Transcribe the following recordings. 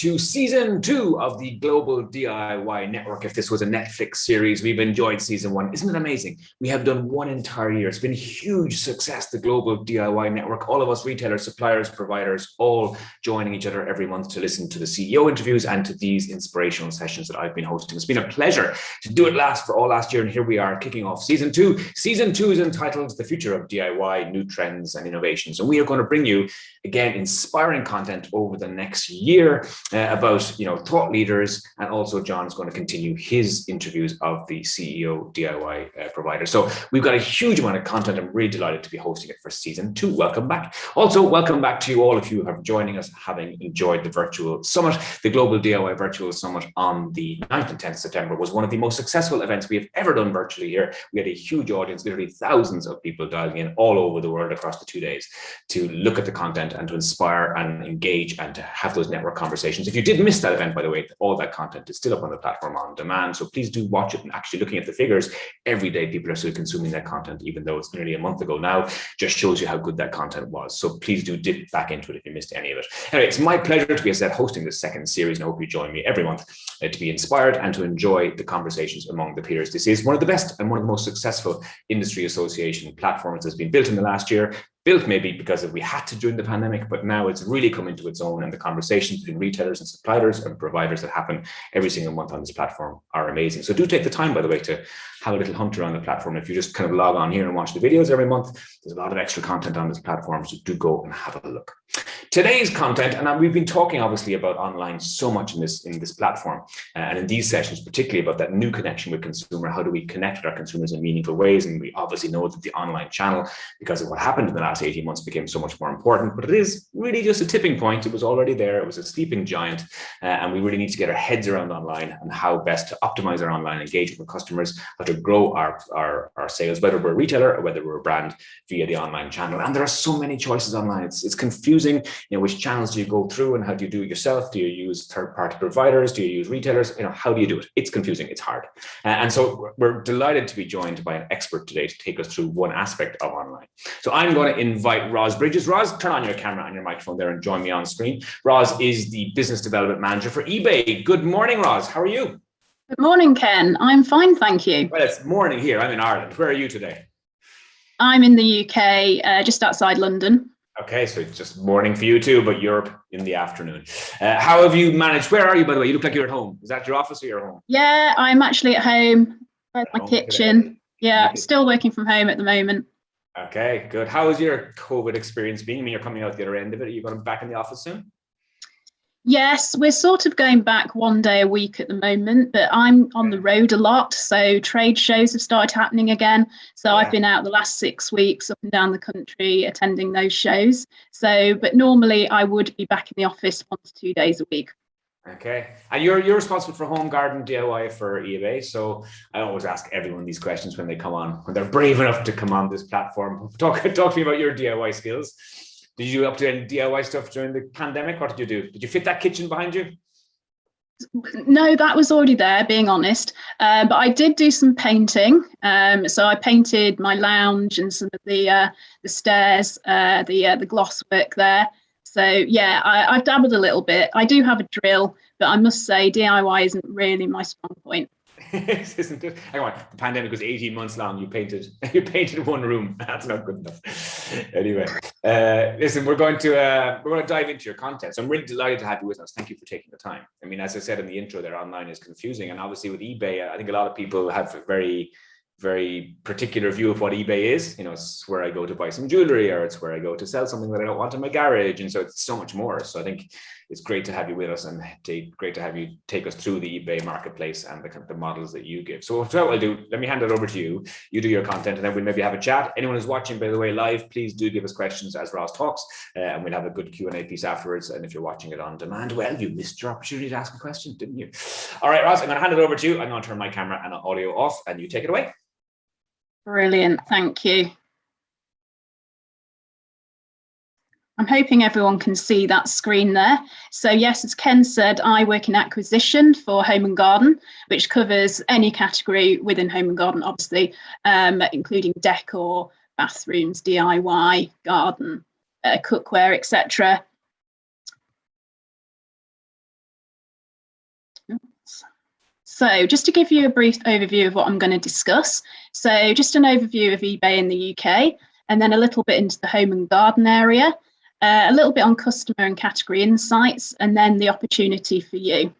to season 2 of the Global DIY Network. If this was a Netflix series, we've enjoyed season 1. Isn't it amazing? We have done one entire year. It's been a huge success, the Global DIY Network. All of us retailers, suppliers, providers, all joining each other every month to listen to the CEO interviews and to these inspirational sessions that I've been hosting. It's been a pleasure to do it last year, and here we are kicking off season 2. Season 2 is entitled The Future of DIY, New Trends and Innovations. And we are going to bring you, again, inspiring content over the next year about thought leaders, and also John's going to continue his interviews of the CEO DIY provider. So we've got a huge amount of content. I'm really delighted to be hosting it for season 2. Welcome back. Also, welcome back to you all of you who are joining us, having enjoyed the virtual summit. The Global DIY Virtual Summit on the 9th and 10th September was one of the most successful events we have ever done virtually here. We had a huge audience, literally thousands of people dialing in all over the world across the 2 days to look at the content and to inspire and engage and to have those network conversations. If you did miss that event, by the way, all that content is still up on the platform on demand. So please do watch it. And actually looking at the figures, every day people are still consuming that content, even though it's nearly a month ago now, just shows you how good that content was. So please do dip back into it if you missed any of it. Anyway, it's my pleasure to be, as I said, hosting the second series, and I hope you join me every month to be inspired and to enjoy the conversations among the peers. This is one of the best and one of the most successful industry association platforms that's been built in the last year. Built maybe because we had to during the pandemic, but now it's really come into its own, and the conversations between retailers and suppliers and providers that happen every single month on this platform are amazing. So do take the time, by the way, to have a little hunt around the platform. If you just kind of log on here and watch the videos every month, there's a lot of extra content on this platform, so do go and have a look. Today's content, and we've been talking obviously about online so much in this platform, and in these sessions, particularly about that new connection with consumer. How do we connect with our consumers in meaningful ways? And we obviously know that the online channel, because of what happened in the last 18 months, became so much more important, but it is really just a tipping point. It was already there. It was a sleeping giant, and we really need to get our heads around online and how best to optimize our online engagement with customers, how to grow our sales, whether we're a retailer or whether we're a brand, via the online channel. And there are so many choices online. It's confusing. Which channels do you go through, and how do you do it yourself? Do you use third-party providers? Do you use retailers? How do you do it? It's confusing. It's hard. And so we're delighted to be joined by an expert today to take us through one aspect of online. So I'm going to invite Roz Bridges. Roz, turn on your camera and your microphone there and join me on screen. Roz is the Business Development Manager for eBay. Good morning, Roz. How are you? Good morning, Ken. I'm fine, thank you. Well, it's morning here. I'm in Ireland. Where are you today? I'm in the UK, just outside London. Okay, so it's just morning for you too, but Europe in the afternoon. How have you managed? Where are you, by the way? You look like you're at home. Is that your office or your home? Yeah, I'm actually at home. There's my kitchen. Today. Yeah, still working from home at the moment. Okay, good. How has your COVID experience been? I mean, you're coming out the other end of it. Are you going back in the office soon? Yes, we're sort of going back one day a week at the moment, but I'm on the road a lot. So trade shows have started happening again. So I've been out the last 6 weeks up and down the country attending those shows. So, but normally I would be back in the office 1 to 2 days a week. Okay, and you're responsible for home garden DIY for eBay. So I always ask everyone these questions when they come on, when they're brave enough to come on this platform. Talk to me about your DIY skills. Did you up to any DIY stuff during the pandemic? What did you do? Did you fit that kitchen behind you? No, that was already there, being honest. But I did do some painting. So I painted my lounge and some of the stairs, the gloss work there. So yeah, I've dabbled a little bit. I do have a drill, but I must say DIY isn't really my strong point. Isn't it? Hang on, the pandemic was 18 months long. You painted one room. That's not good enough. Anyway, listen, we're going to dive into your content. So I'm really delighted to have you with us. Thank you for taking the time. I mean, as I said in the intro, there online is confusing, and obviously with eBay, I think a lot of people have a very particular view of what eBay is. It's where I go to buy some jewelry, or it's where I go to sell something that I don't want in my garage. And so it's so much more. So I think it's great to have you with us, and great to have you take us through the eBay marketplace and the models that you give. So what I'll do, let me hand it over to you. You do your content, and then we'll maybe have a chat. Anyone who's watching, by the way, live, please do give us questions as Roz talks, and we'll have a good Q&A piece afterwards. And if you're watching it on demand, well, you missed your opportunity to ask a question, didn't you? All right, Roz, I'm going to hand it over to you. I'm going to turn my camera and audio off, and you take it away. Brilliant, thank you. I'm hoping everyone can see that screen there. So yes, as Ken said, I work in acquisition for Home and Garden, which covers any category within Home and Garden, obviously, including decor, bathrooms, DIY, garden, cookware, etc. So just to give you a brief overview of what I'm going to discuss. So just an overview of eBay in the UK, and then a little bit into the home and garden area, a little bit on customer and category insights, and then the opportunity for you.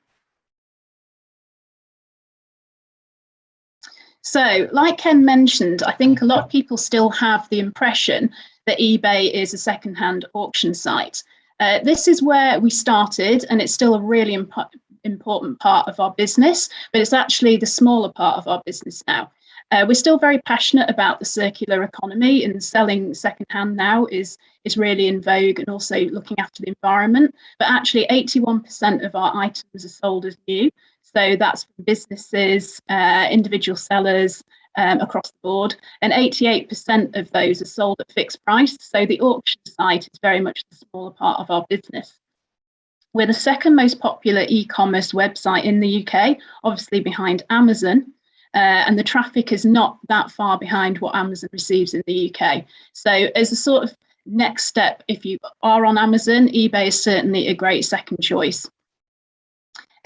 So like Ken mentioned, I think a lot of people still have the impression that eBay is a secondhand auction site. This is where we started, and it's still a really important part of our business, but it's actually the smaller part of our business now. We're still very passionate about the circular economy, and selling secondhand now is really in vogue, and also looking after the environment. But actually 81% of our items are sold as new. So that's for businesses, individual sellers across the board, and 88% of those are sold at fixed price. So the auction site is very much the smaller part of our business. We're the second most popular e-commerce website in the UK, obviously behind Amazon, and the traffic is not that far behind what Amazon receives in the UK. So as a sort of next step, if you are on Amazon, eBay is certainly a great second choice.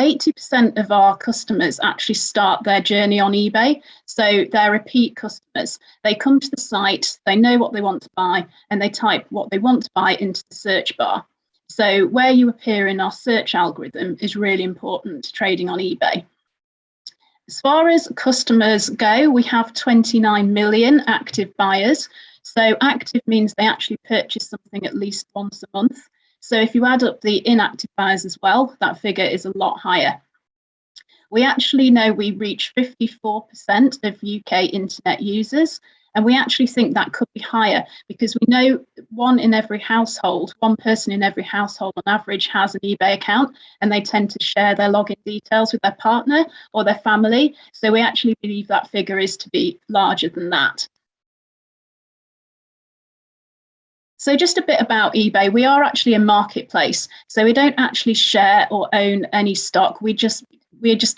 80% of our customers actually start their journey on eBay. So they're repeat customers. They come to the site, they know what they want to buy, and they type what they want to buy into the search bar. So where you appear in our search algorithm is really important to trading on eBay. As far as customers go, we have 29 million active buyers. So active means they actually purchase something at least once a month. So if you add up the inactive buyers as well, that figure is a lot higher. We actually know we reach 54% of UK internet users, and we actually think that could be higher because we know one person in every household on average has an eBay account, and they tend to share their login details with their partner or their family. So we actually believe that figure is to be larger than that. So just a bit about eBay. We are actually a marketplace. So we don't actually share or own any stock. We're just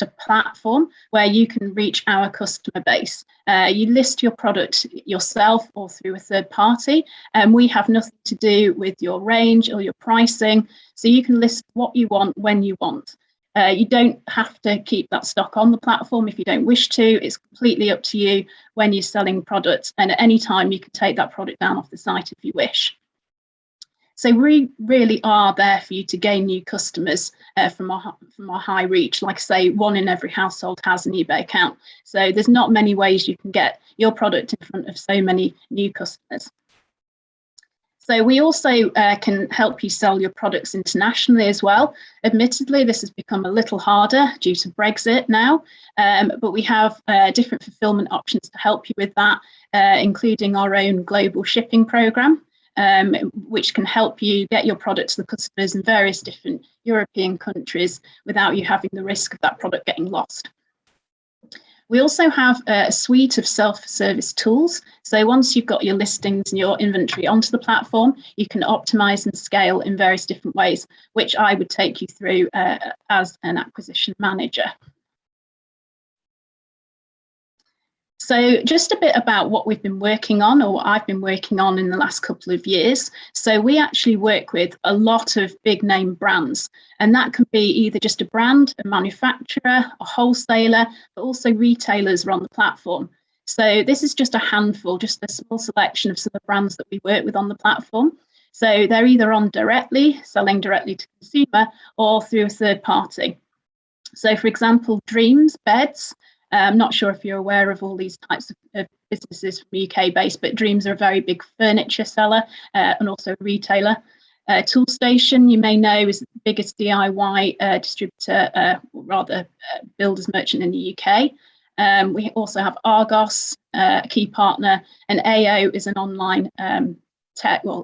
a platform where you can reach our customer base. You list your product yourself or through a third party, and we have nothing to do with your range or your pricing. So you can list what you want when you want. You don't have to keep that stock on the platform if you don't wish to. It's completely up to you when you're selling products, and at any time you can take that product down off the site if you wish. So we really are there for you to gain new customers from our high reach. Like I say, one in every household has an eBay account. So there's not many ways you can get your product in front of so many new customers. So we also can help you sell your products internationally as well. Admittedly, this has become a little harder due to Brexit now, but we have different fulfillment options to help you with that, including our own global shipping program, which can help you get your product to the customers in various different European countries without you having the risk of that product getting lost. We also have a suite of self-service tools. So once you've got your listings and your inventory onto the platform, you can optimize and scale in various different ways, which I would take you through as an acquisition manager. So just a bit about what we've been working on, or what I've been working on in the last couple of years. So we actually work with a lot of big name brands, and that can be either just a brand, a manufacturer, a wholesaler, but also retailers are on the platform. So this is just a handful, just a small selection of some of the brands that we work with on the platform. So they're either on directly, selling directly to consumer, or through a third party. So for example, Dreams Beds. I'm not sure if you're aware of all these types of businesses from UK based, but Dreams are a very big furniture seller and also a retailer. Toolstation, you may know, is the biggest DIY distributor, builder's merchant in the UK. We also have Argos, a key partner, and AO is an online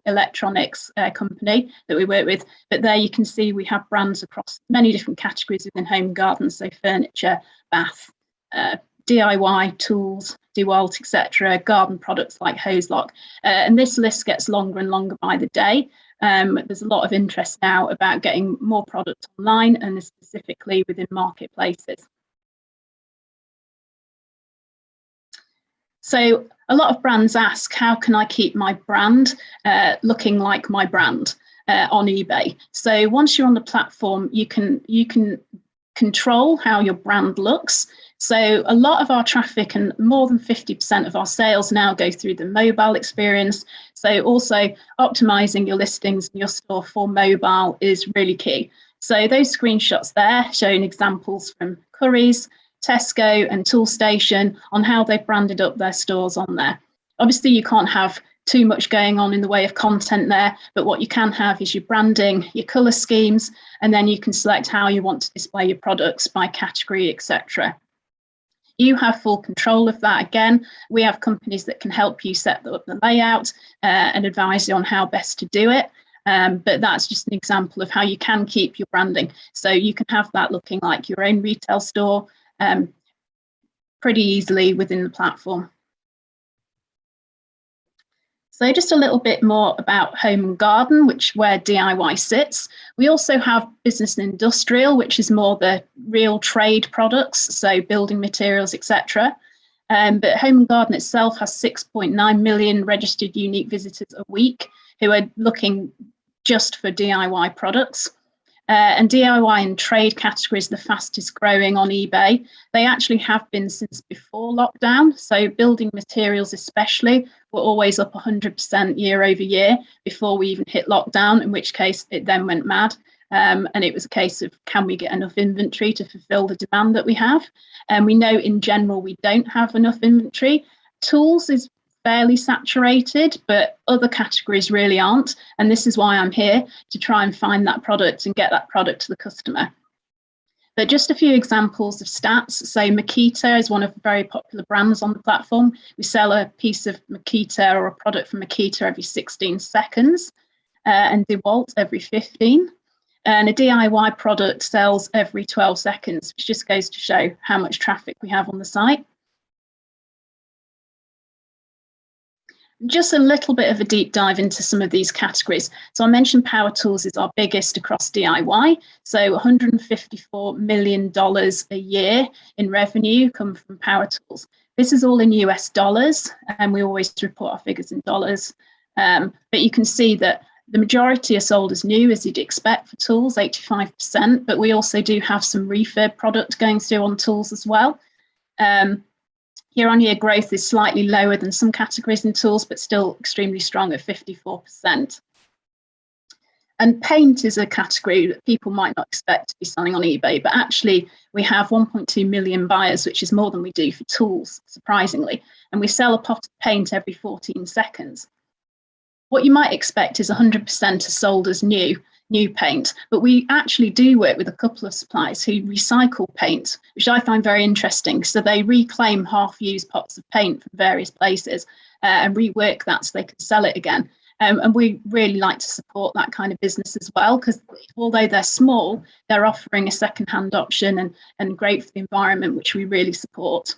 electronics company that we work with. But there you can see we have brands across many different categories within home and garden, so furniture, bath, DIY tools, DeWalt, etc., garden products like Hoselock, and this list gets longer and longer by the day. There's a lot of interest now about getting more products online, and specifically within marketplaces. So a lot of brands ask, how can I keep my brand looking like my brand on eBay? So once you're on the platform, you can control how your brand looks. So a lot of our traffic and more than 50% of our sales now go through the mobile experience. So also optimizing your listings in your store for mobile is really key. So those screenshots there showing examples from Currys, Tesco and Toolstation on how they've branded up their stores on there. Obviously, you can't have too much going on in the way of content there, but what you can have is your branding, your colour schemes, and then you can select how you want to display your products by category, etc. You have full control of that. Again, we have companies that can help you set up the layout and advise you on how best to do it. But that's just an example of how you can keep your branding. So you can have that looking like your own retail store pretty easily within the platform. So just a little bit more about Home and Garden, where DIY sits. We also have Business and Industrial, which is more the real trade products, so building materials, etc. But Home and Garden itself has 6.9 million registered unique visitors a week who are looking just for DIY products. And DIY and trade categories are the fastest growing on eBay. They actually have been since before lockdown. So building materials especially were always up 100% year over year before we even hit lockdown, in which case it then went mad. And it was a case of, can we get enough inventory to fulfill the demand that we have? And we know in general we don't have enough inventory. Tools is fairly saturated, but other categories really aren't. And this is why I'm here, to try and find that product and get that product to the customer. But just a few examples of stats. So Makita is one of the very popular brands on the platform. We sell a piece of Makita or a product from Makita every 16 seconds and DeWalt every 15. And a DIY product sells every 12 seconds, which just goes to show how much traffic we have on the site. Just a little bit of a deep dive into some of these categories. So I mentioned power tools is our biggest across DIY. So $154 million a year in revenue come from power tools. This is all in US dollars, and we always report our figures in dollars. But you can see that the majority are sold as new, as you'd expect for tools, 85%, but we also do have some refurb product going through on tools as well. Year-on-year growth is slightly lower than some categories in tools, but still extremely strong at 54%. And paint is a category that people might not expect to be selling on eBay, but actually we have 1.2 million buyers, which is more than we do for tools, surprisingly. And we sell a pot of paint every 14 seconds. What you might expect is 100% are sold as new paint, but we actually do work with a couple of suppliers who recycle paint, which I find very interesting. So they reclaim half-used pots of paint from various places and rework that so they can sell it again. And we really like to support that kind of business as well, because although they're small, they're offering a second-hand option and great for the environment, which we really support.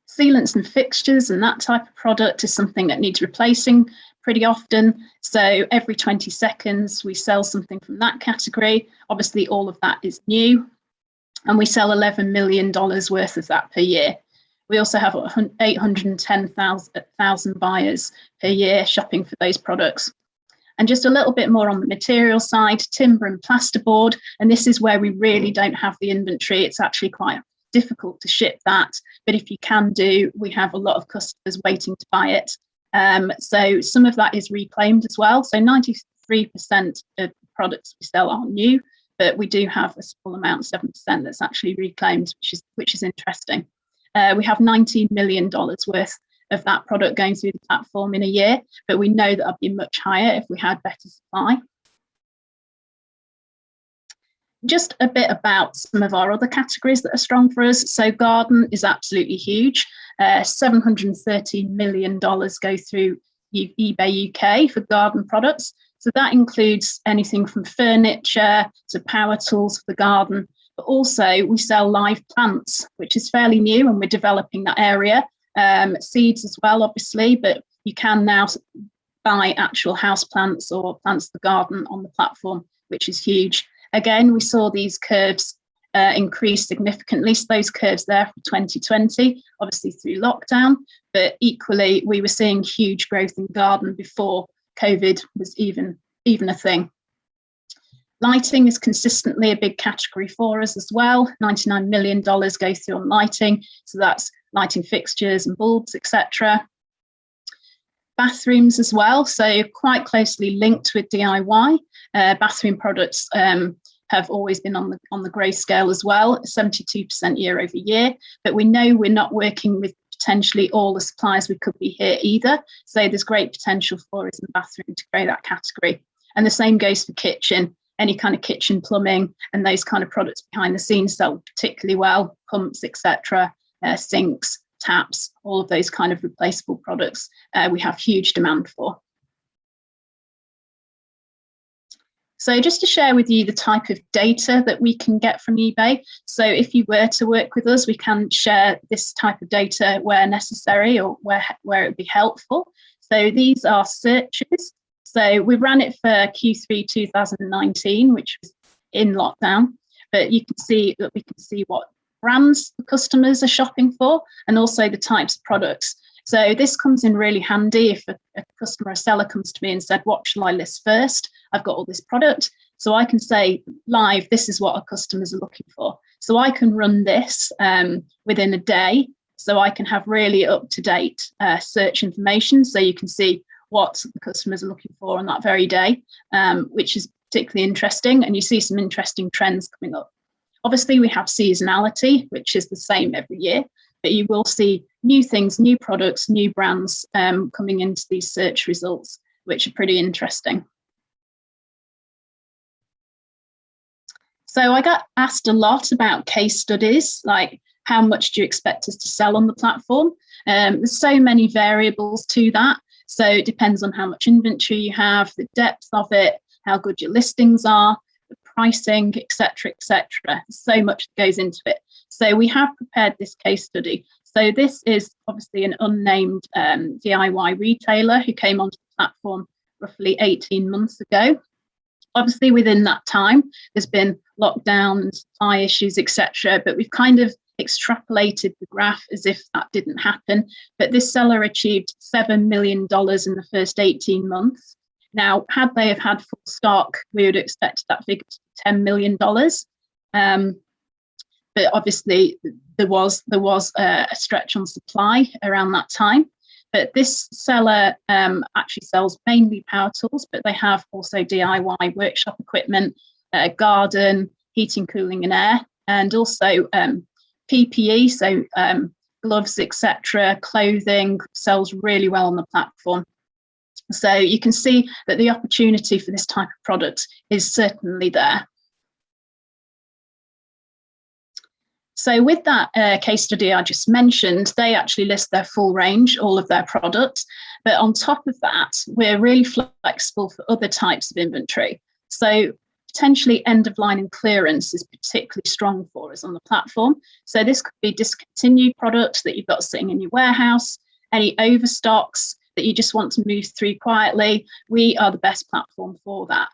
Sealants and fixtures and that type of product is something that needs replacing pretty often. So every 20 seconds, we sell something from that category. Obviously, all of that is new. And we sell $11 million worth of that per year. We also have 810,000 buyers per year shopping for those products. And just a little bit more on the material side, timber and plasterboard. And this is where we really don't have the inventory. It's actually quite difficult to ship that. But if you can do, we have a lot of customers waiting to buy it. So some of that is reclaimed as well. So 93% of products we sell are new, but we do have a small amount, 7%, that's actually reclaimed, which is interesting. We have $19 million worth of that product going through the platform in a year, but we know that it'd be much higher if we had better supply. Just a bit about some of our other categories that are strong for us. So garden is absolutely huge. $713 million go through eBay UK for garden products. So that includes anything from furniture to power tools for the garden. But also we sell live plants, which is fairly new, and we're developing that area. Seeds as well, obviously, but you can now buy actual house plants or plants for the garden on the platform, which is huge. Again, we saw these curves increase significantly. So those curves there for 2020, obviously through lockdown, but equally we were seeing huge growth in garden before COVID was even a thing. Lighting is consistently a big category for us as well. $99 million goes through on lighting. So that's lighting fixtures and bulbs, etc. Bathrooms as well, so quite closely linked with DIY. Bathroom products have always been on the growth scale as well, 72% year over year. But we know we're not working with potentially all the suppliers we could be here either. So there's great potential for us in the bathroom to grow that category. And the same goes for kitchen. Any kind of kitchen plumbing and those kind of products behind the scenes sell particularly well, pumps, etc., sinks, taps, all of those kind of replaceable products we have huge demand for. So just to share with you the type of data that we can get from eBay. So if you were to work with us, we can share this type of data where necessary or where it would be helpful. So these are searches. So we ran it for Q3 2019, which was in lockdown, but you can see that we can see what brands the customers are shopping for and also the types of products. So this comes in really handy if a customer or seller comes to me and said, what shall I list first? I've got all this product. So I can say live, this is what our customers are looking for. So I can run this within a day. So I can have really up-to-date search information. So you can see what the customers are looking for on that very day, which is particularly interesting. And you see some interesting trends coming up. Obviously, we have seasonality, which is the same every year, but you will see new things, new products, new brands coming into these search results, which are pretty interesting. So I got asked a lot about case studies, like how much do you expect us to sell on the platform? There's so many variables to that. So it depends on how much inventory you have, the depth of it, how good your listings are, the pricing, etc., etc. So much goes into it. So we have prepared this case study. So this is obviously an unnamed DIY retailer who came onto the platform roughly 18 months ago. Obviously, within that time, there's been lockdown, supply issues, etc. But we've kind of extrapolated the graph as if that didn't happen. But this seller achieved $7 million in the first 18 months. Now, had they have had full stock, we would expect that figure to be $10 million. But obviously, there was a stretch on supply around that time. But this seller actually sells mainly power tools, but they have also DIY workshop equipment, garden, heating, cooling and air, and also PPE, so gloves, etc., clothing, sells really well on the platform. So you can see that the opportunity for this type of product is certainly there. So with that case study I just mentioned, they actually list their full range, all of their products. But on top of that, we're really flexible for other types of inventory. So potentially end of line and clearance is particularly strong for us on the platform. So this could be discontinued products that you've got sitting in your warehouse, any overstocks that you just want to move through quietly. We are the best platform for that.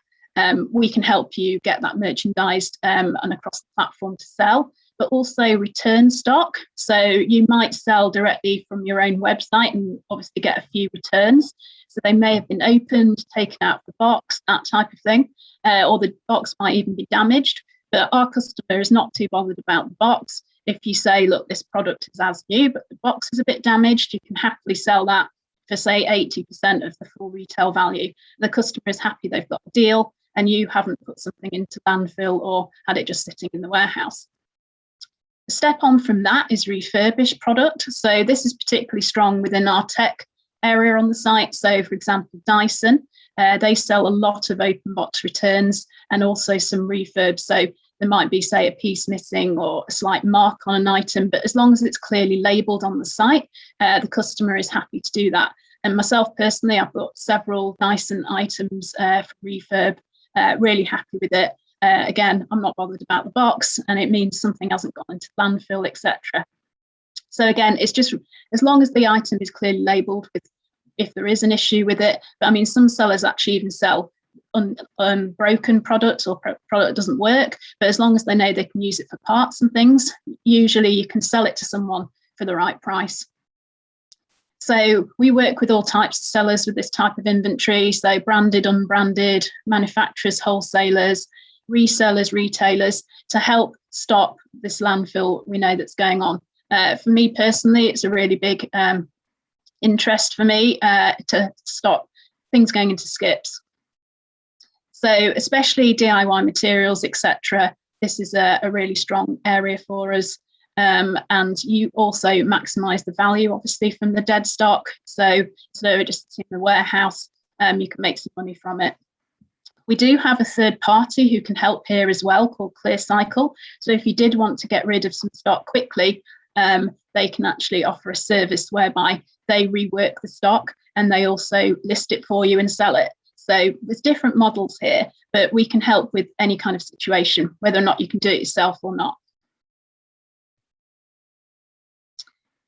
We can help you get that merchandised and across the platform to sell, but also return stock. So you might sell directly from your own website and obviously get a few returns. So they may have been opened, taken out of the box, that type of thing, or the box might even be damaged. But our customer is not too bothered about the box. If you say, look, this product is as new, but the box is a bit damaged, you can happily sell that for, say, 80% of the full retail value. The customer is happy they've got a deal and you haven't put something into landfill or had it just sitting in the warehouse. The step on from that is refurbished product. So this is particularly strong within our tech area on the site. So for example, Dyson, they sell a lot of open box returns and also some refurbs. So there might be, say, a piece missing or a slight mark on an item, but as long as it's clearly labelled on the site, the customer is happy to do that. And myself personally, I've got several Dyson items for refurb, really happy with it. Again, I'm not bothered about the box and it means something hasn't gone into landfill, etc. So again, it's just as long as the item is clearly labelled with if there is an issue with it. But I mean, some sellers actually even sell broken products or product doesn't work, but as long as they know they can use it for parts and things, usually you can sell it to someone for the right price. So we work with all types of sellers with this type of inventory, so branded, unbranded, manufacturers, wholesalers, resellers, retailers, to help stop this landfill we know that's going on. For me personally, it's a really big interest for me to stop things going into skips. So especially DIY materials, etc. This is a really strong area for us. And you also maximise the value, obviously, from the dead stock. So just in the warehouse, you can make some money from it. We do have a third party who can help here as well, called ClearCycle. So if you did want to get rid of some stock quickly, they can actually offer a service whereby they rework the stock and they also list it for you and sell it. So there's different models here, but we can help with any kind of situation, whether or not you can do it yourself or not.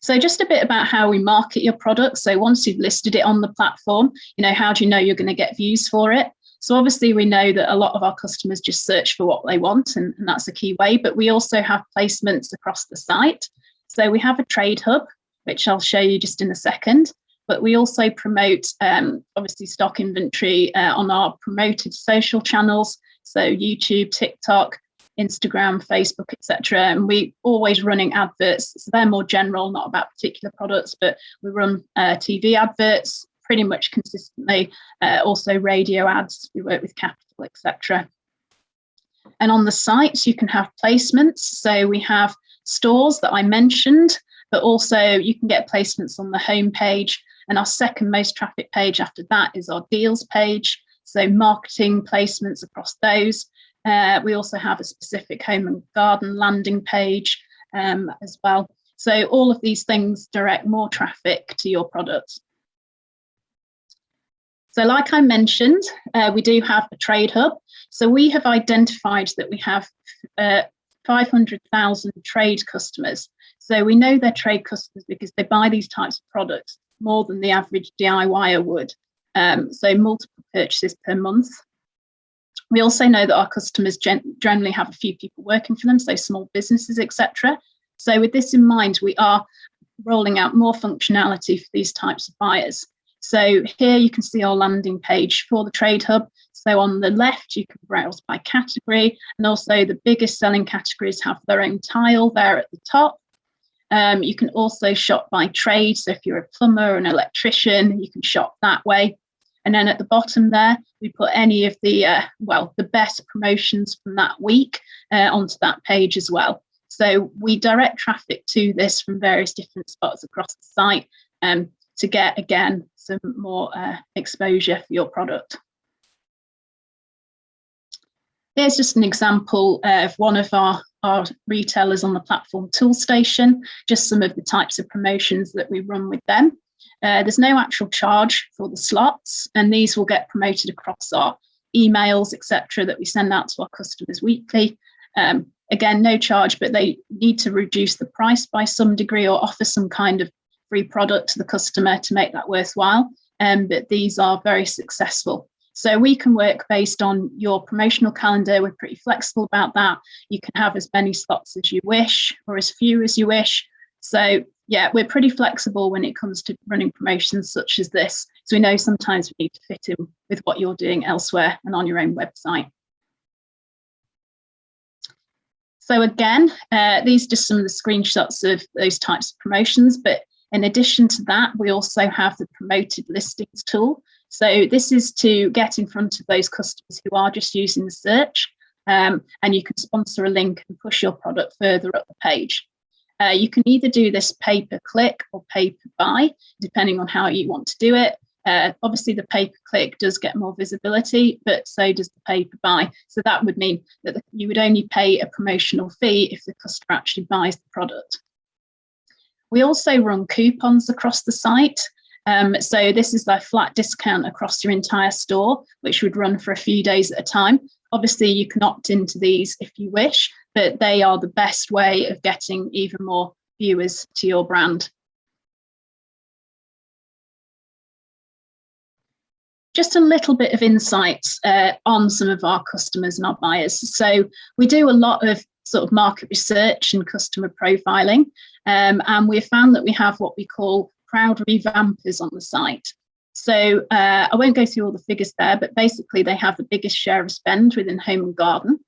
So just a bit about how we market your product. So once you've listed it on the platform, how do you know you're going to get views for it? So obviously we know that a lot of our customers just search for what they want, and that's a key way, but we also have placements across the site. So we have a trade hub, which I'll show you just in a second, but we also promote obviously stock inventory on our promoted social channels. So YouTube, TikTok, Instagram, Facebook, etc. And we always running adverts. So they're more general, not about particular products, but we run TV adverts pretty much consistently. Also radio ads. We work with Capital, etc. And on the sites, you can have placements. So we have stores that I mentioned, but also you can get placements on the home page. And our second most traffic page after that is our deals page. So marketing placements across those. We also have a specific home and garden landing page as well. So all of these things direct more traffic to your product. So like I mentioned, we do have a trade hub. So we have identified that we have 500,000 trade customers. So we know they're trade customers because they buy these types of products more than the average DIYer would. So multiple purchases per month. We also know that our customers generally have a few people working for them, so small businesses, etc. So with this in mind, we are rolling out more functionality for these types of buyers. So here you can see our landing page for the Trade Hub. So on the left, you can browse by category, and also the biggest selling categories have their own tile there at the top. You can also shop by trade. So if you're a plumber or an electrician, you can shop that way. And then at the bottom there, we put any of the, the best promotions from that week onto that page as well. So we direct traffic to this from various different spots across the site to get, again, some more exposure for your product. Here's just an example of one of our retailers on the platform, Toolstation, just some of the types of promotions that we run with them. There's no actual charge for the slots, and these will get promoted across our emails, etc., that we send out to our customers weekly. Again, no charge, but they need to reduce the price by some degree or offer some kind of free product to the customer to make that worthwhile. But these are very successful. So we can work based on your promotional calendar. We're pretty flexible about that. You can have as many slots as you wish or as few as you wish. So yeah, we're pretty flexible when it comes to running promotions such as this. So we know sometimes we need to fit in with what you're doing elsewhere and on your own website. So again, these are just some of the screenshots of those types of promotions. But in addition to that, we also have the promoted listings tool. So this is to get in front of those customers who are just using the search, and you can sponsor a link and push your product further up the page. You can either do this pay-per-click or pay-per-buy, depending on how you want to do it. Obviously, the pay-per-click does get more visibility, but so does the pay-per-buy. So that would mean that you would only pay a promotional fee if the customer actually buys the product. We also run coupons across the site. So this is a flat discount across your entire store, which would run for a few days at a time. Obviously, you can opt into these if you wish, but they are the best way of getting even more viewers to your brand. Just a little bit of insights on some of our customers and our buyers. So we do a lot of sort of market research and customer profiling, and we've found that we have what we call proud revampers on the site. So I won't go through all the figures there, but basically they have the biggest share of spend within home and garden,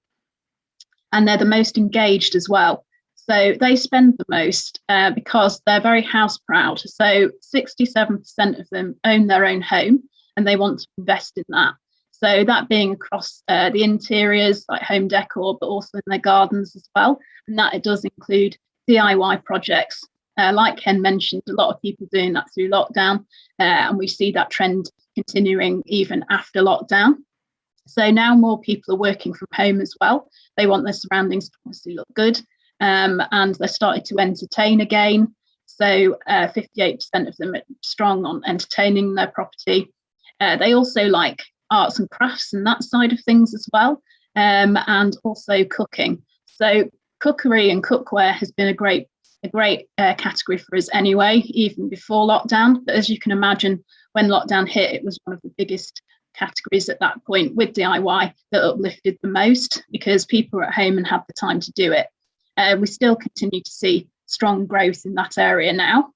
and they're the most engaged as well. So they spend the most because they're very house proud. So 67% of them own their own home and they want to invest in that. So that being across the interiors, like home decor, but also in their gardens as well. And that it does include DIY projects. Like Ken mentioned, a lot of people doing that through lockdown, and we see that trend continuing even after lockdown. So now more people are working from home as well. They want their surroundings to obviously look good, and they're starting to entertain again. So 58% of them are strong on entertaining their property. They also like arts and crafts and that side of things as well, and also cooking. So cookery and cookware has been a great category for us anyway, even before lockdown. But as you can imagine, when lockdown hit, it was one of the biggest categories at that point with DIY that uplifted the most because people were at home and had the time to do it. We still continue to see strong growth in that area now.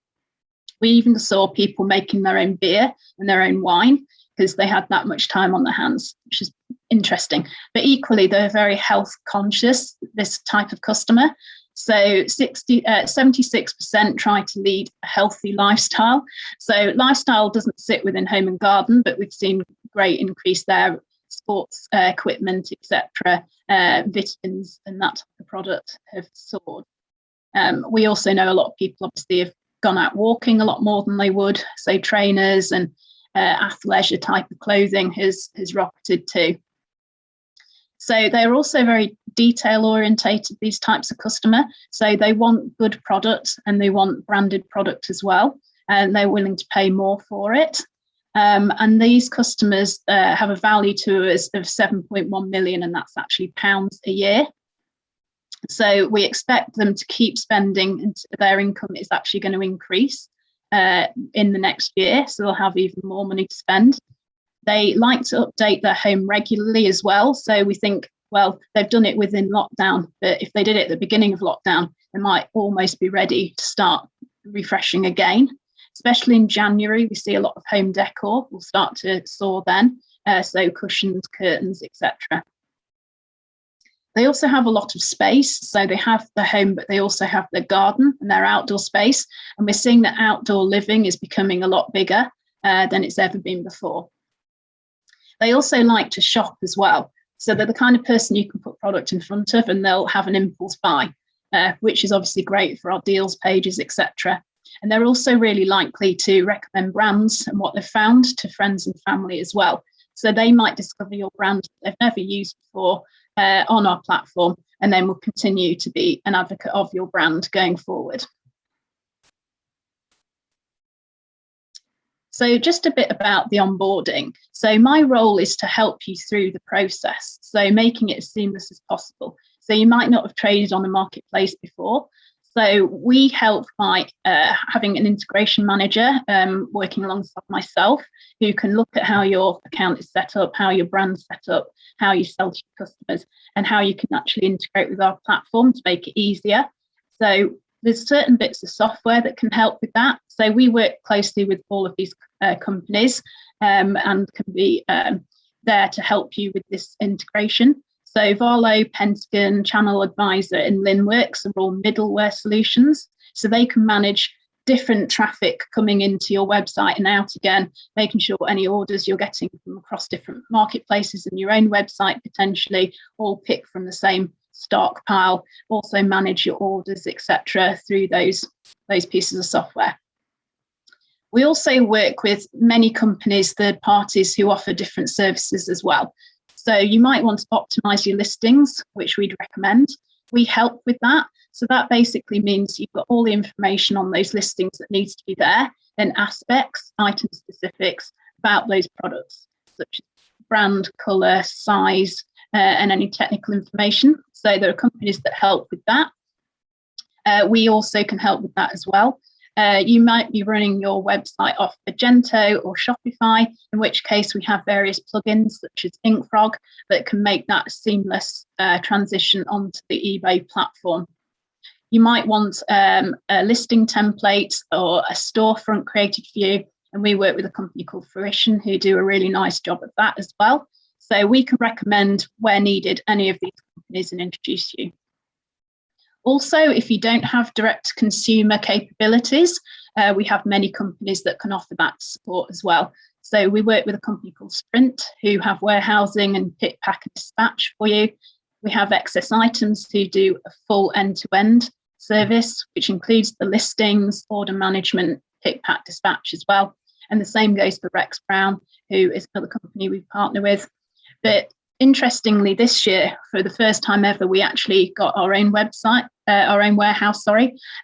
We even saw people making their own beer and their own wine because they had that much time on their hands, which is interesting. But equally, they're very health conscious, this type of customer. So 76% try to lead a healthy lifestyle. So lifestyle doesn't sit within home and garden, but we've seen great increase there, sports equipment, etc., vitamins and that type of product have soared. We also know a lot of people obviously have gone out walking a lot more than they would. So trainers and athleisure type of clothing has rocketed too. So they're also very detail orientated, these types of customer. So they want good product and they want branded product as well. And they're willing to pay more for it. And these customers have a value to us of 7.1 million, and that's actually pounds a year. So we expect them to keep spending, and their income is actually going to increase in the next year. So they'll have even more money to spend. They like to update their home regularly as well. So we think, well, they've done it within lockdown, but if they did it at the beginning of lockdown, they might almost be ready to start refreshing again. Especially in January, we see a lot of home decor will start to soar then. So cushions, curtains, etc. They also have a lot of space. So they have the home, but they also have their garden and their outdoor space. And we're seeing that outdoor living is becoming a lot bigger than it's ever been before. They also like to shop as well. So they're the kind of person you can put product in front of and they'll have an impulse buy, which is obviously great for our deals pages, etc. And they're also really likely to recommend brands and what they've found to friends and family as well. So they might discover your brand they've never used before on our platform, and then will continue to be an advocate of your brand going forward. So just a bit about the onboarding. So my role is to help you through the process, so making it as seamless as possible. So you might not have traded on a marketplace before. So we help by having an integration manager working alongside myself, who can look at how your account is set up, how your brand's set up, how you sell to your customers, and how you can actually integrate with our platform to make it easier. So there's certain bits of software that can help with that. So we work closely with all of these companies and can be there to help you with this integration. So Varlo, Pentagon, Channel Advisor and Linworks are all middleware solutions. So they can manage different traffic coming into your website and out again, making sure any orders you're getting from across different marketplaces and your own website potentially all pick from the same stockpile, also manage your orders, etc. through those pieces of software. We also work with many companies, third parties who offer different services as well. So you might want to optimize your listings, which we'd recommend. We help with that. So that basically means you've got all the information on those listings that needs to be there, then aspects, item specifics about those products, such as brand, color, size, and any technical information. So there are companies that help with that. We also can help with that as well. You might be running your website off Magento or Shopify, in which case we have various plugins such as InkFrog that can make that seamless transition onto the eBay platform. You might want a listing template or a storefront created for you, And we work with a company called Fruition who do a really nice job of that as well. So we can recommend where needed any of these companies and introduce you. Also, if you don't have direct consumer capabilities, we have many companies that can offer that support as well. So we work with a company called Sprint who have warehousing and pick, pack and dispatch for you. We have Excess Items who do a full end-to-end service, which includes the listings, order management, pick, pack, dispatch as well. And the same goes for Rex Brown, who is another company we partner with. But interestingly, this year, for the first time ever, we actually got our own website, our own warehouse, for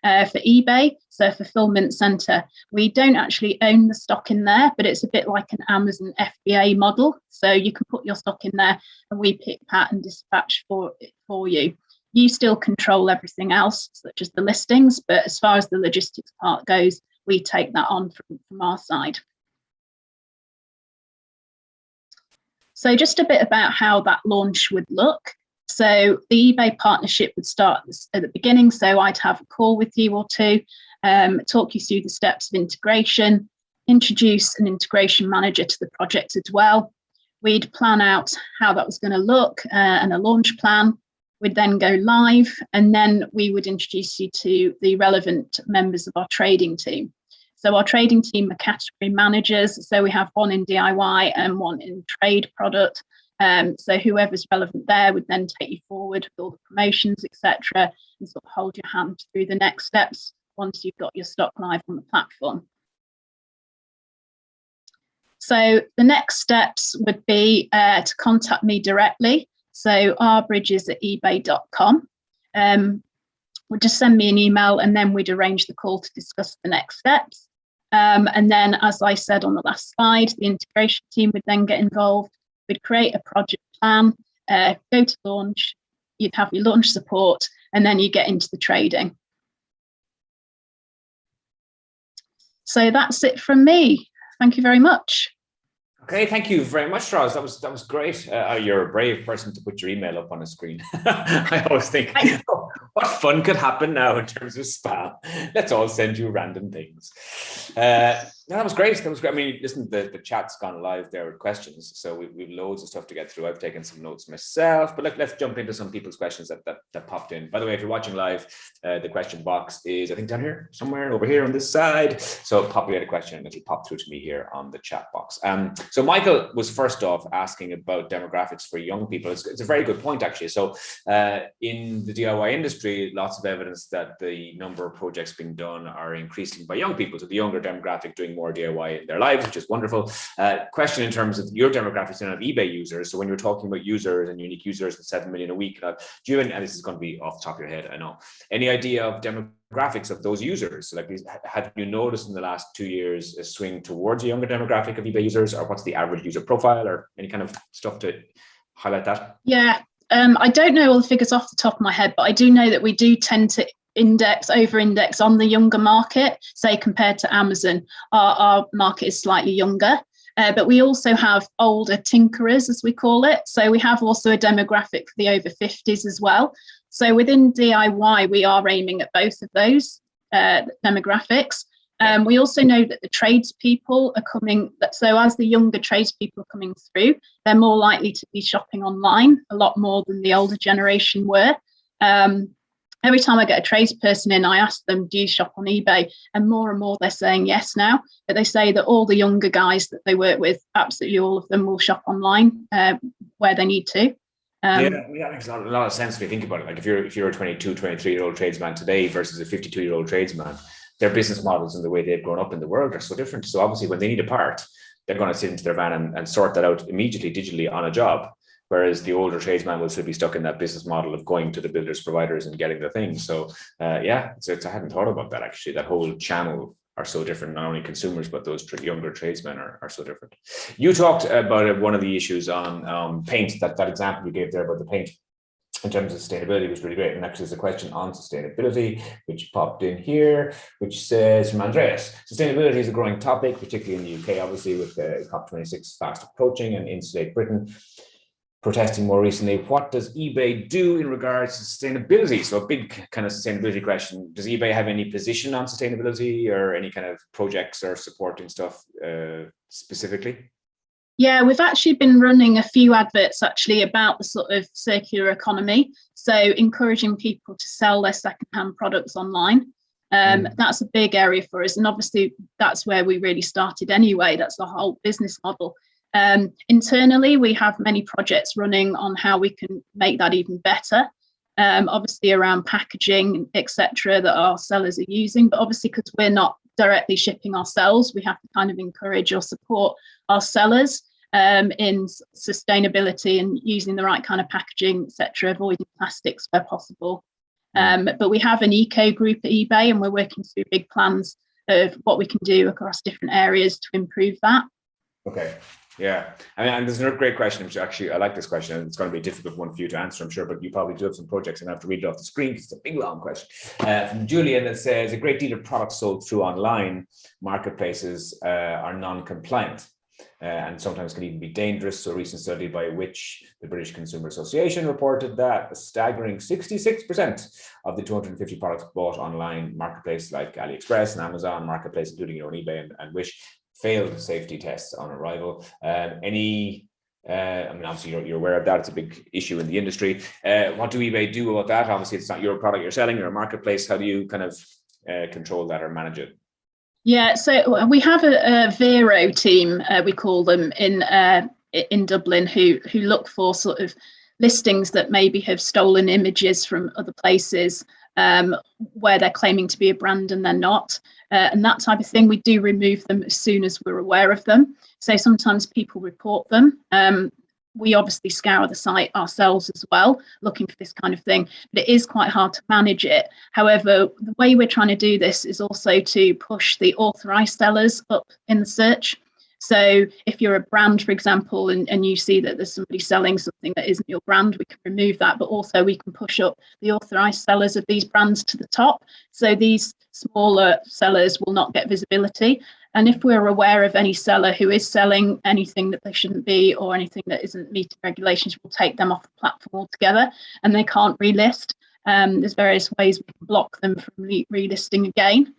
eBay, so fulfillment center. We don't actually own the stock in there, but it's a bit like an Amazon FBA model. So you can put your stock in there and we pick, pack and dispatch for you. You still control everything else, such as the listings, but as far as the logistics part goes, we take that on from our side. So just a bit about how that launch would look. So the eBay partnership would start at the beginning. So I'd have a call with you or two, talk you through the steps of integration, introduce an integration manager to the project as well. We'd plan out how that was going to look and a launch plan. We'd then go live, and then we would introduce you to the relevant members of our trading team. So our trading team are category managers. So we have one in DIY and one in trade product. So whoever's relevant there would then take you forward with all the promotions, etc., and sort of hold your hand through the next steps once you've got your stock live on the platform. So the next steps would be to contact me directly. So rbridges@ebay.com. Would just send me an email and then we'd arrange the call to discuss the next steps. And then, as I said on the last slide, the integration team would then get involved. We'd create a project plan, go to launch, you'd have your launch support, and then you get into the trading. So that's it from me. Thank you very much. Okay, thank you very much, Charles. That was great. You're a brave person to put your email up on a screen. I always think, oh, what fun could happen now in terms of spam? Let's all send you random things. No, that was great. That was great. I mean, listen, the chat's gone live there with questions, so we've loads of stuff to get through. I've taken some notes myself, but let's jump into some people's questions that popped in. By the way, if you're watching live, the question box is, I think, down here somewhere, over here on this side. So pop me a question and it'll pop through to me here on the chat box. So Michael was first off asking about demographics for young people. It's a very good point, actually. So in the DIY industry, lots of evidence that the number of projects being done are increasing by young people. So the younger demographic doing more DIY in their lives, which is wonderful. Question in terms of your demographics and of eBay users. So when you're talking about users and unique users and 7 million a week, do you, and this is going to be off the top of your head, I know, any idea of demographics of those users? So like, have you noticed in the last 2 years a swing towards a younger demographic of eBay users, or what's the average user profile, or any kind of stuff to highlight that? Yeah, I don't know all the figures off the top of my head, but I do know that we do tend to over-index on the younger market, say compared to Amazon. Our market is slightly younger, but we also have older tinkerers, as we call it. So we have also a demographic for the over 50s as well. So within DIY, we are aiming at both of those demographics. We also know that the tradespeople are coming, so as the younger tradespeople are coming through, they're more likely to be shopping online, a lot more than the older generation were. Every time I get a tradesperson in, I ask them, do you shop on eBay? And more they're saying yes now, but they say that all the younger guys that they work with, absolutely all of them will shop online where they need to. Yeah, that makes a lot of sense if you think about it. Like if you're a 22, 23-year-old tradesman today versus a 52-year-old tradesman, their business models and the way they've grown up in the world are so different. So obviously when they need a part, they're going to sit into their van and sort that out immediately digitally on a job. Whereas the older tradesman will still be stuck in that business model of going to the builders providers and getting the thing. So yeah, I hadn't thought about that actually. That whole channel are so different, not only consumers, but those younger tradesmen are so different. You talked about one of the issues on paint, that example you gave there about the paint in terms of sustainability was really great. And actually there's a question on sustainability, which popped in here, which says from Andreas, sustainability is a growing topic, particularly in the UK, obviously with the COP26 fast approaching and Insulate Britain protesting more recently. What does eBay do in regards to sustainability? So a big kind of sustainability question. Does eBay have any position on sustainability or any kind of projects or supporting stuff specifically? Yeah, we've actually been running a few adverts actually about the sort of circular economy. So encouraging people to sell their secondhand products online. That's a big area for us. And obviously that's where we really started anyway. That's the whole business model. Internally, we have many projects running on how we can make that even better. Obviously around packaging, etc., that our sellers are using. But obviously, because we're not directly shipping ourselves, we have to kind of encourage or support our sellers in sustainability and using the right kind of packaging, etc., avoiding plastics where possible. But we have an eco group at eBay, and we're working through big plans of what we can do across different areas to improve that. Okay. Yeah, I mean, and there's another great question, which actually I like this question, and it's going to be a difficult one for you to answer, I'm sure, but you probably do have some projects and I have to read it off the screen because it's a big, long question. From Julian, that says a great deal of products sold through online marketplaces are non-compliant and sometimes can even be dangerous. So a recent study by which the British Consumer Association reported that a staggering 66% of the 250 products bought online marketplaces like AliExpress and Amazon Marketplace, including your own eBay and Wish, failed safety tests on arrival. I mean, obviously you're aware of that. It's a big issue in the industry. What do eBay do about that? Obviously, it's not your product you're selling, you're a marketplace. How do you kind of control that or manage it? Yeah, so we have a Vero team, we call them, in Dublin, who look for sort of listings that maybe have stolen images from other places where they're claiming to be a brand and they're not. And that type of thing, we do remove them as soon as we're aware of them. So sometimes people report them. We obviously scour the site ourselves as well, looking for this kind of thing, but it is quite hard to manage it. However, the way we're trying to do this is also to push the authorized sellers up in the search. So if you're a brand, for example, and you see that there's somebody selling something that isn't your brand, we can remove that, but also we can push up the authorized sellers of these brands to the top. So these smaller sellers will not get visibility. And if we're aware of any seller who is selling anything that they shouldn't be or anything that isn't meeting regulations, we'll take them off the platform altogether and they can't relist. There's various ways we can block them from relisting again.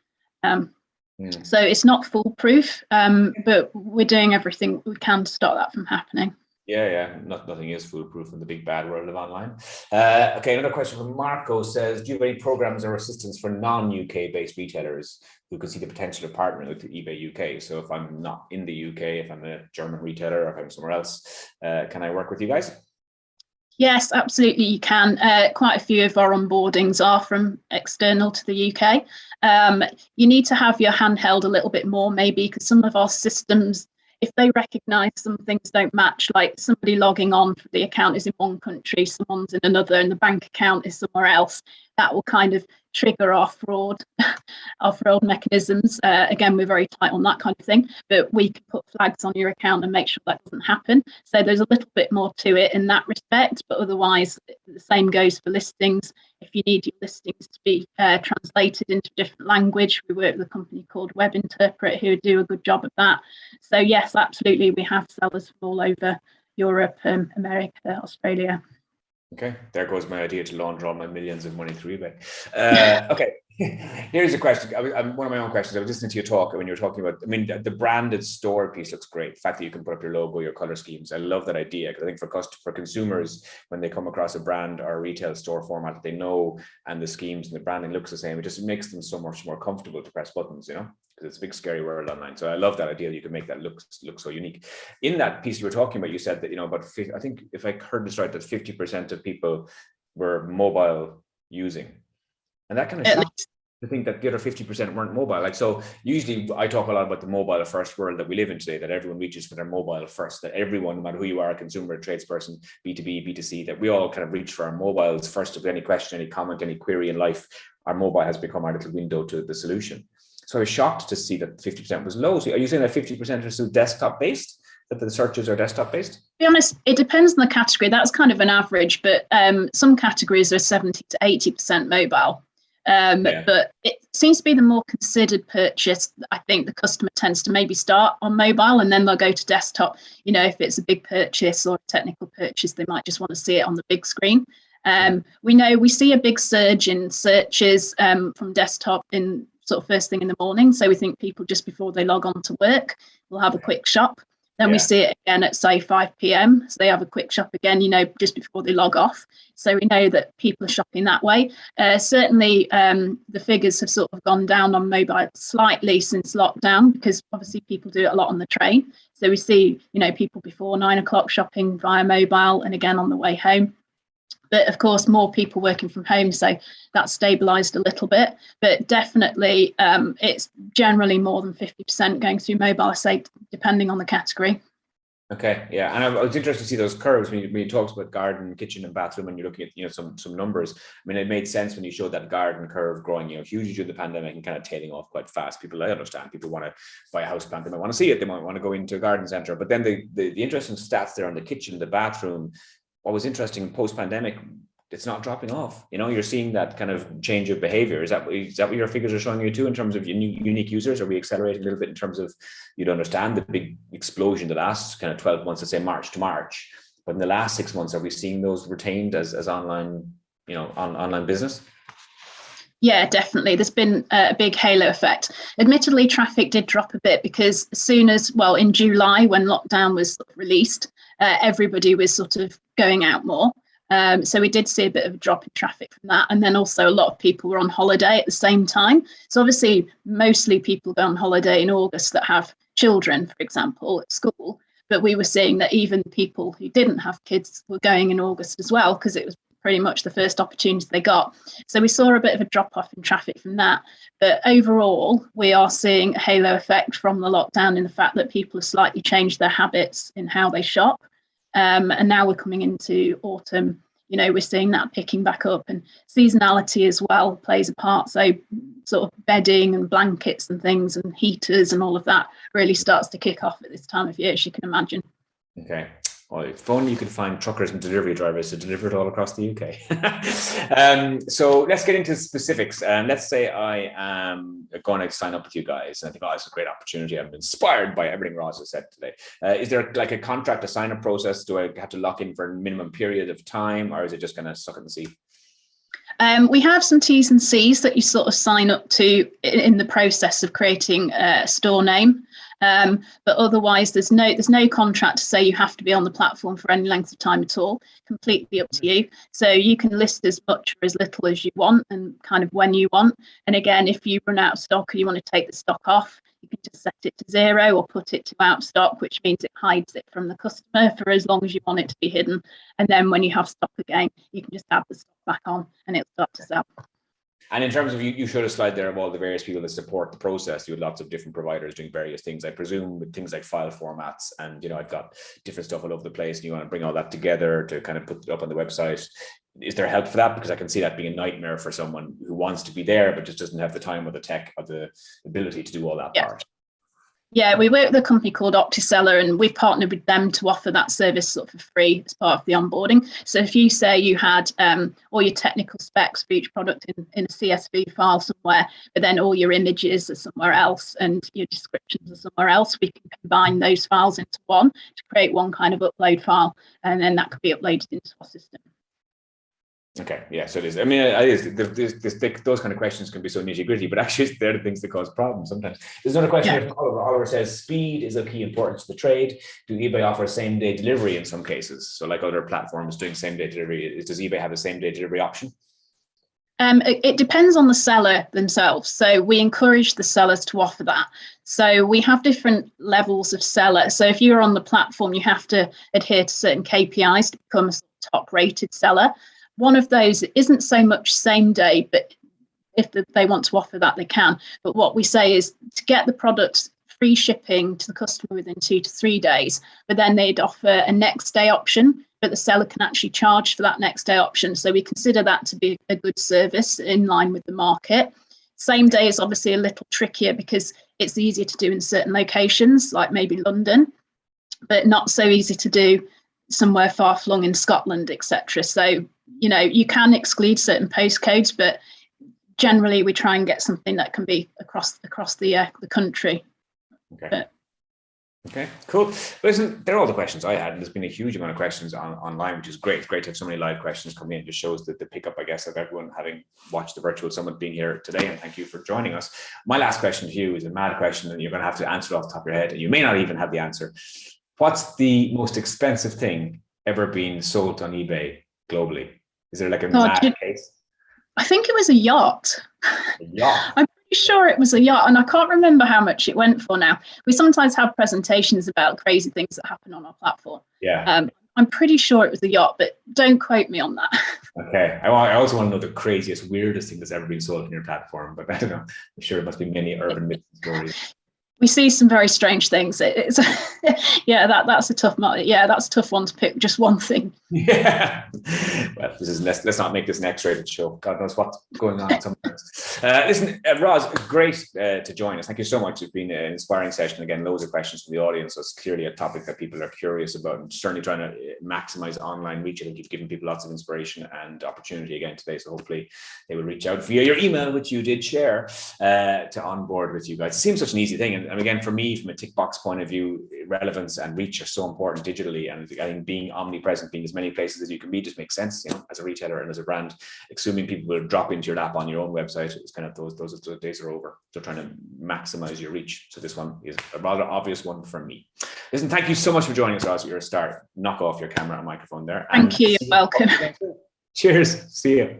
So it's not foolproof, but we're doing everything we can to stop that from happening. Yeah, nothing is foolproof in the big bad world of online. Okay, another question from Marco says, do you have any programs or assistance for non-UK based retailers who can see the potential of partnering with eBay UK? So if I'm not in the UK, if I'm a German retailer, or if I'm somewhere else, can I work with you guys? Yes, absolutely, you can. Quite a few of our onboardings are from external to the UK. You need to have your hand held a little bit more, maybe, because some of our systems, if they recognise some things don't match, like somebody logging on for the account is in one country, someone's in another, and the bank account is somewhere else, that will kind of trigger our fraud mechanisms. Again, we're very tight on that kind of thing, but we can put flags on your account and make sure that doesn't happen. So there's a little bit more to it in that respect, but otherwise the same goes for listings. If you need your listings to be translated into a different language, we work with a company called Web Interpret who do a good job of that. So yes, absolutely, we have sellers from all over Europe, America, Australia. Okay, there goes my idea to launder all my millions of money through eBay. Okay, here's a question. One of my own questions. I was listening to your talk when you were talking about, I mean, the branded store piece looks great. The fact that you can put up your logo, your color schemes. I love that idea, because I think for consumers, when they come across a brand or a retail store format that they know and the schemes and the branding looks the same, it just makes them so much more comfortable to press buttons, you know? Because it's a big scary world online. So I love that idea. You can make that look so unique. In that piece you were talking about, you said that, you know, about I think if I heard this right, that 50% of people were mobile using, and that kind of shocks to think that the other 50% weren't mobile. Like, so usually I talk a lot about the mobile first world that we live in today, that everyone reaches for their mobile first, that everyone, no matter who you are, a consumer, a tradesperson, B2B, B2C, that we all kind of reach for our mobiles first. Of any question, any comment, any query in life, our mobile has become our little window to the solution. So I was shocked to see that 50% was low. So are you saying that 50% are still desktop based, that the searches are desktop based? To be honest, it depends on the category. That's kind of an average, but some categories are 70 to 80% mobile. But it seems to be the more considered purchase. I think the customer tends to maybe start on mobile and then they'll go to desktop. You know, if it's a big purchase or a technical purchase, they might just want to see it on the big screen. We see a big surge in searches from desktop in sort of first thing in the morning. So we think people just before they log on to work will have a quick shop. Then we see it again at say 5 p.m. So they have a quick shop again, you know, just before they log off. So we know that people are shopping that way. Certainly the figures have sort of gone down on mobile slightly since lockdown, because obviously people do it a lot on the train. So we see, you know, people before 9 o'clock shopping via mobile and again on the way home. But of course, more people working from home, so that's stabilised a little bit. But definitely, it's generally more than 50% going through mobile, I say, depending on the category. Okay, yeah, and I was interested to see those curves when you talked about garden, kitchen, and bathroom, and you're looking at, you know, some numbers. I mean, it made sense when you showed that garden curve growing, you know, hugely during the pandemic and kind of tailing off quite fast. People, I understand, people want to buy a house plant, they might want to see it, they might want to go into a garden centre. But then the interesting stats there on the kitchen, the bathroom. What was interesting post-pandemic, it's not dropping off. You know, you're seeing that kind of change of behavior. Is that what your figures are showing you too in terms of unique users? Are we accelerating a little bit in terms of, you'd understand the big explosion the last kind of 12 months, let's say March to March, but in the last 6 months, are we seeing those retained as online, you know, online business? Yeah, definitely. There's been a big halo effect. Admittedly, traffic did drop a bit because as soon as, well, in July, when lockdown was released, everybody was sort of going out more. So we did see a bit of a drop in traffic from that. And then also a lot of people were on holiday at the same time. So obviously, mostly people go on holiday in August that have children, for example, at school. But we were seeing that even people who didn't have kids were going in August as well, because it was pretty much the first opportunity they got. So we saw a bit of a drop off in traffic from that. But overall, we are seeing a halo effect from the lockdown in the fact that people have slightly changed their habits in how they shop. And now we're coming into autumn, you know, we're seeing that picking back up, and seasonality as well plays a part. So sort of bedding and blankets and things and heaters and all of that really starts to kick off at this time of year, as you can imagine. Okay. Well, if only you could find truckers and delivery drivers to deliver it all across the UK. So let's get into specifics. Let's say I am going to sign up with you guys. And I think, oh, it's a great opportunity. I'm inspired by everything Roz has said today. Is there like a contract, a sign-up process? Do I have to lock in for a minimum period of time, or is it just going to suck it and see? We have some T's and C's that you sort of sign up to in the process of creating a store name. But otherwise, there's no contract to say you have to be on the platform for any length of time at all. Completely up to you. So you can list as much or as little as you want and kind of when you want. And again, if you run out of stock or you want to take the stock off, you can just set it to 0 or put it to out of stock, which means it hides it from the customer for as long as you want it to be hidden. And then when you have stock again, you can just add the stock back on and it'll start to sell. And in terms of, you showed a slide there of all the various people that support the process. You had lots of different providers doing various things, I presume, with things like file formats. And, you know, I've got different stuff all over the place, and you want to bring all that together to kind of put it up on the website. Is there help for that? Because I can see that being a nightmare for someone who wants to be there, but just doesn't have the time or the tech or the ability to do all that part. Yeah, we work with a company called Optiseller, and we've partnered with them to offer that service sort of for free as part of the onboarding. So if you say you had all your technical specs for each product in a CSV file somewhere, but then all your images are somewhere else and your descriptions are somewhere else, we can combine those files into one to create one kind of upload file, and then that could be uploaded into our system. Okay, yeah, so it is. I mean, those kind of questions can be so nitty gritty, but actually they're the things that cause problems sometimes. There's another question here from Oliver. Oliver says, speed is of key importance to the trade. Do eBay offer same day delivery in some cases? So like other platforms doing same day delivery, does eBay have a same day delivery option? It depends on the seller themselves. So we encourage the sellers to offer that. So we have different levels of seller. So if you're on the platform, you have to adhere to certain KPIs to become a top rated seller. One of those isn't so much same day, but if they want to offer that, they can. But what we say is to get the product free shipping to the customer within 2 to 3 days, but then they'd offer a next day option, but the seller can actually charge for that next day option. So we consider that to be a good service in line with the market. Same day is obviously a little trickier because it's easier to do in certain locations, like maybe London, but not so easy to do somewhere far flung in Scotland, etc. So, you know, you can exclude certain postcodes, but generally we try and get something that can be across the country. Okay. But, okay, cool. Listen, they're all the questions I had, and there's been a huge amount of questions online, which is great. It's great to have so many live questions coming in. It just shows that the pickup, I guess, of everyone having watched the virtual summit being here today, and thank you for joining us. My last question to you is a mad question, and you're going to have to answer it off the top of your head, and you may not even have the answer. What's the most expensive thing ever been sold on eBay globally? Is there like a mad case? I think it was a yacht. A yacht? I'm pretty sure it was a yacht, and I can't remember how much it went for now. We sometimes have presentations about crazy things that happen on our platform. Yeah. I'm pretty sure it was a yacht, but don't quote me on that. Okay. I also want to know the craziest, weirdest thing that's ever been sold on your platform, but I don't know. I'm sure it must be many urban myths and stories. We see some very strange things. It's yeah, that's a tough one. Yeah, that's a tough one to pick just one thing. Yeah. Well, let's not make this an X-rated show. God knows what's going on sometimes. Listen, Roz, great to join us. Thank you so much. It's been an inspiring session. Again, loads of questions from the audience. So it's clearly a topic that people are curious about, and certainly trying to maximize online reach. I think you've given people lots of inspiration and opportunity again today. So hopefully they will reach out via your email, which you did share, to onboard with you guys. It seems such an easy thing. And again, for me, from a tick box point of view, relevance and reach are so important digitally. And I think being omnipresent, being as many places as you can be, just makes sense, you know, as a retailer and as a brand. Assuming people will drop into your lap on your own website, it's kind of those days are over. So trying to maximize your reach. So this one is a rather obvious one for me. Listen, thank you so much for joining us, Roz. You're a star. Knock off your camera and microphone there. Thank you. You're welcome. Cheers. See you.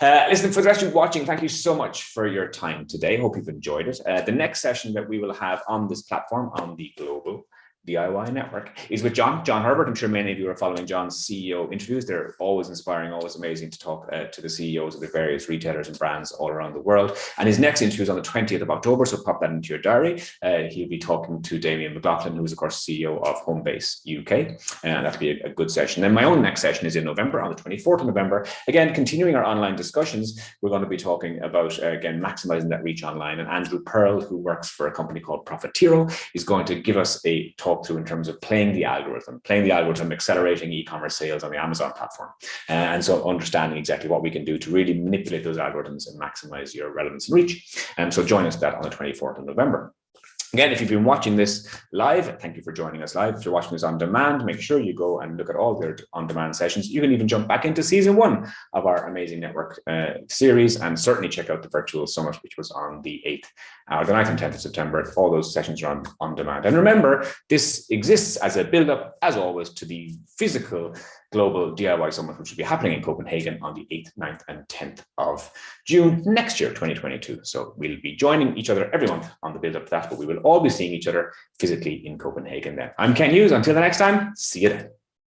Listen, for the rest of you watching, thank you so much for your time today. Hope you've enjoyed it. The next session that we will have on this platform, on the Global DIY Network, is with John Herbert. I'm sure many of you are following John's CEO interviews. They're always inspiring, always amazing to talk to the CEOs of the various retailers and brands all around the world. And his next interview is on the 20th of October, so pop that into your diary. He'll be talking to Damien McLaughlin, who is, of course, CEO of Homebase UK, and that'll be a good session. Then my own next session is in November, on the 24th of November. Again, continuing our online discussions, we're going to be talking about, again, maximizing that reach online. And Andrew Pearl, who works for a company called Profitero, is going to give us a talk through in terms of playing the algorithm, accelerating e-commerce sales on the Amazon platform. And so understanding exactly what we can do to really manipulate those algorithms and maximize your relevance and reach. And so join us that on the 24th of November. Again, if you've been watching this live, thank you for joining us live. If you're watching this on demand, make sure you go and look at all their on-demand sessions. You can even jump back into season 1 of our amazing network series, and certainly check out the virtual summit, which was on the 8th, the 9th and 10th of September. All those sessions are on demand. And remember, this exists as a build-up, as always, to the physical Global DIY Summit, which will be happening in Copenhagen on the 8th, 9th, and 10th of June next year, 2022. So we'll be joining each other every month on the build up to that, but we will all be seeing each other physically in Copenhagen then. I'm Ken Hughes. Until the next time, see you then.